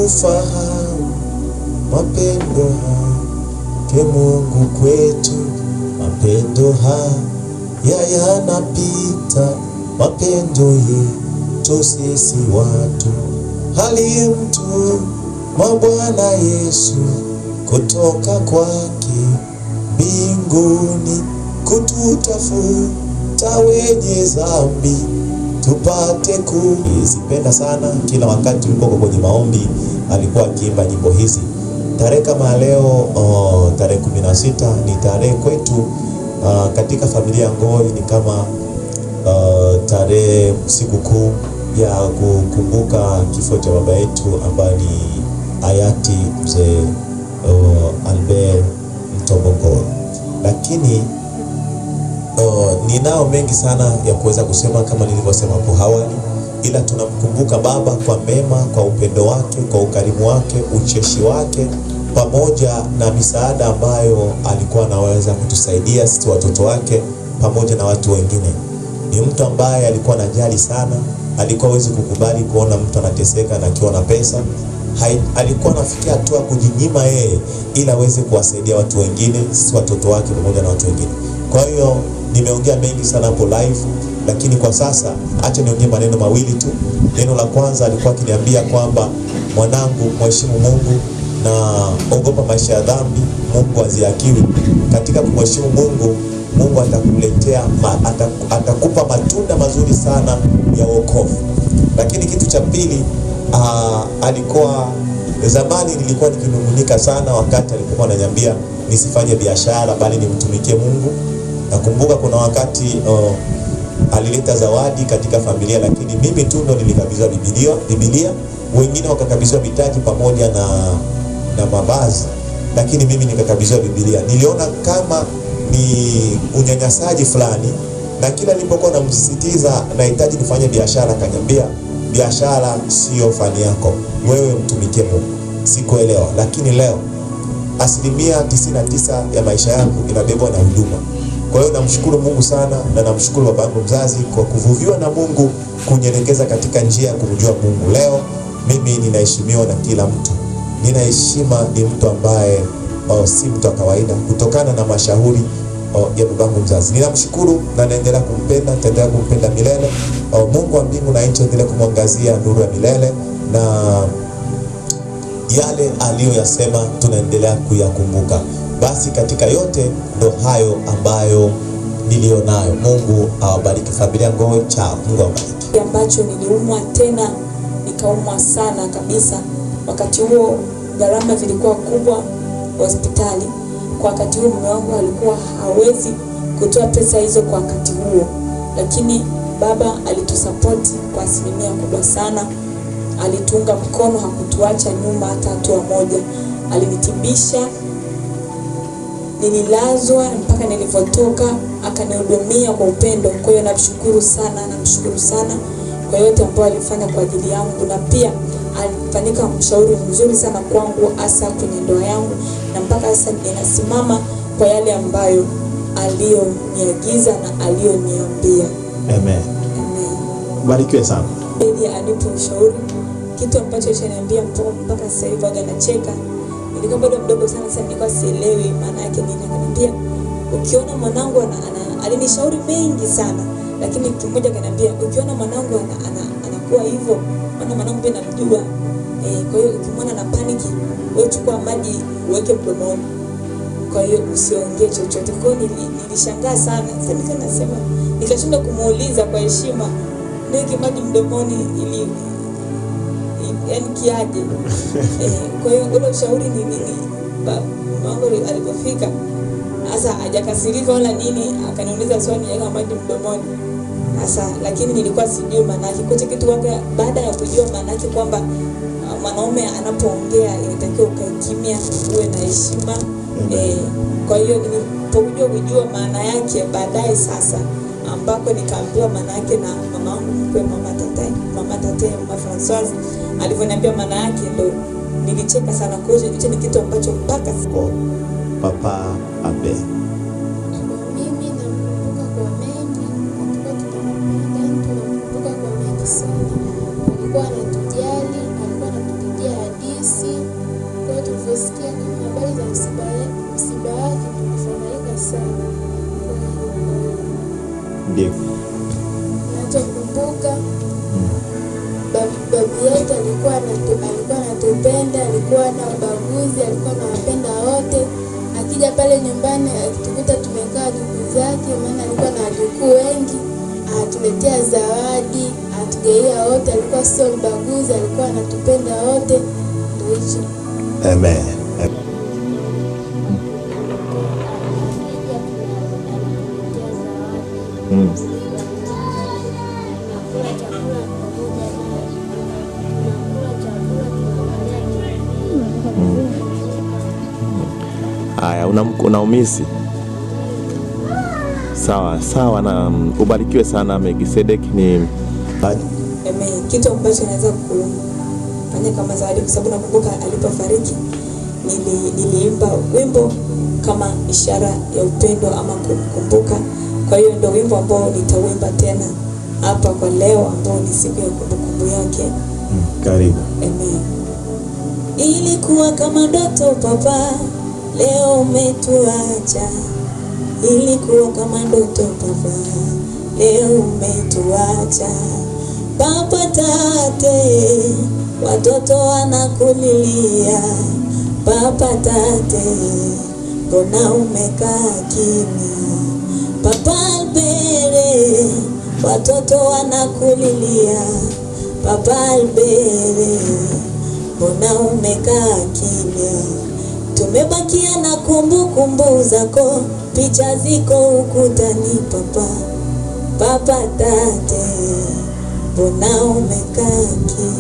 kufahamu mapendo yake Mungu kwetu. Mapendo haya yanapita mapendo yetu sisi watu. Alimtuma Bwana Yesu kutoka kwake mbinguni kututafuta wenye dhambi tupate kuzipenda sana. Kila wakati uko kwenye maombi alikuwa akiimba nyimbo hizi. Tarehe kama leo tarehe 16 ni tarehe kwetu katika familia ya Ngoi ni kama tarehe sikukuu ya kukumbuka kifo cha baba yetu ambaye ni hayati mzee Albert Mtombogoro. Lakini ninao mengi sana ya kuweza kusema kama nilivyosema hapo awali, ila tunamkumbuka baba kwa mema, kwa upendo wake, kwa ukarimu wake, ucheshi wake, pamoja na misaada ambayo alikuwa anaweza kutusaidia sisi watoto wake pamoja na watu wengine. Ni mtu ambaye alikuwa anajali sana, alikuwa hawezi kukubali kuona mtu anateseka na akiwa na pesa. Alikuwa anafikia hatua kujinyima yeye ili aweze kuwasaidia watu wengine, sisi watoto wake pamoja na watu wengine. Kwa hiyo nimeongea mengi sana hapo live, lakini kwa sasa acha niongee maneno mawili tu. Neno la kwanza alikuwa akiniambia kwamba mwanangu, mheshimu Mungu na ogopa maisha ya dhambi, Mungu hazihakiwi. Katika kumheshimu Mungu, Mungu atakuletea atakupa matunda mazuri sana ya wokovu. Lakini kitu cha pili, alikuwa zamani nilikuwa nikinung'unika sana wakati alikuwa ananiambia nisifanye biashara bali nimtumikie Mungu. Nakumbuka kuna wakati alileta zawadi katika familia, lakini mimi tu ndo nilikabidhiwa Biblia, wengine wakakabidhiwa vitaji pamoja na mavazi, lakini mimi nikakabidhiwa Biblia. Niliona kama ni unyanyasaji fulani, na kila nilipokuwa namsisitiza nahitaji nifanye biashara, akaniambia biashara sio fani yako, wewe mtumikie Mungu. Sikuelewa, lakini leo 99% ya maisha yangu inabebwa na huduma. Kwa hiyo namshukuru Mungu sana, na namshukuru babangu mzazi kwa kuvuviwa na Mungu kunyenyekeza katika njia ya kumjua Mungu. Leo mimi ninaheshimiwa na kila mtu. Ninaheshima, ni mtu ambaye si mtu wa kawaida kutokana na mashauri ya babangu mzazi. Ninamshukuru na naendelea kumpenda, nitaendelea kumpenda milele. Mungu wa mbingu na nchi endelee kumwangazia nuru ya milele, na yale aliyoyasema tunaendelea kuyakumbuka. Basi katika yote ndo hayo ambayo nilionayo. Mungu awabariki familia Ngoi. Mungu awabariki. Ambacho niliumwa tena, nikaumwa sana kabisa. Wakati huo gharama zilikuwa kubwa hospitali. Kwa wakati huo mume wangu alikuwa hawezi kutoa pesa hizo kwa wakati huo, lakini baba alitusapoti kwa asilimia kubwa sana. Alitunga mkono, hakutuacha nyuma hata hatua moja. Alinitibisha, nililazwa mpaka nilivotoka, akanihudumia kwa upendo. Kwa hiyo namshukuru sana kwa yote ambayo alifanya kwa ajili yangu, na pia alifanyika mshauri mzuri sana kwangu, hasa kwenye ndoa yangu, na mpaka sasa ninasimama kwa yale ambayo aliyoniagiza na aliyoniambia. Amen. Barikiwe sana. Ili anipe ushauri, kitu ambacho aliniambia mpaka sasa hivi anacheka. Nilikuwa bado mdogo sana, sasa nilikuwa sielewi maana yake nini. Akaniambia, ukiona mwanangu alinishauri mengi sana, lakini kimoja akaniambia, ukiona mwanangu anakuwa hivyo, maana mwanangu pia namjua, kwa hiyo ukimwona na paniki, wewe chukua maji uweke mdomoni, kwa hiyo usiongee chochote. Kwa hiyo nilishangaa sana. Sasa nikasema, nikashinda kumuuliza kwa heshima, niweke maji mdomoni ili yani kiaje? Kwa hiyo ule ushauri ni mambo alipofika sasa hajakasirika wala nini, akaniuliza swali niweka maji mdomoni sasa, lakini nilikuwa sijui maana yake. Kote kitu waka baada ya kujua maana yake kwamba mwanaume anapoongea inatakiwa ukae kimya, uwe na heshima. Kwa hiyo nilipojua maana yake baadaye sasa, ambako nikaambiwa maana yake na mama wangu mkwe, mama Françoise alivyoniambia maana yake, ndo nilicheka sana. Kwa hiyo hicho ni kitu ambacho mpaka Papa Abe mimi nakumbuka kwa mengi, tunamkumbuka kwa mengi sana. Alikuwa anatujali, alikuwa anatupigia hadithi Kwa hiyo tulivyosikia habari za msiba wake tulifurahika sana. Ndio. Nachokumbuka babu yetu alikuwa anatupenda, alikuwa na ubaguzi, alikuwa anawapenda wote. Akija pale nyumbani akitukuta tumekaa ndugu zake, maana alikuwa na wajukuu wengi, anatuletea zawadi, anatugaia wote, alikuwa sio mbaguzi, alikuwa anatupenda wote. Ndio hicho. Amen. Haya, unaumisi? Sawa na ubarikiwe sana Melkisedeki. Ni kitu ambacho naweza kufanya kama zawadi, kwa sababu nakumbuka alipofariki niliimba wimbo kama ishara ya upendo ama kukumbuka. Kwa hiyo ndio wimbo ambao nitauimba tena hapa kwa leo, ambao ni siku ya kumbukumbu yake. Karibu. Amen. Ilikuwa kama ndoto Papa, leo umetuacha. Ilikuwa kama ndoto Papa, leo umetuacha. Papa tate, watoto wanakulilia. Papa tate, mbona umekaa kimya? Papa Albere, watoto wanakulilia. Papa Albere, mbona umekaa kimya? Tumebakia na kumbukumbu zako, picha ziko ukutani Papa. Papa tate, mbona umekaa kimya?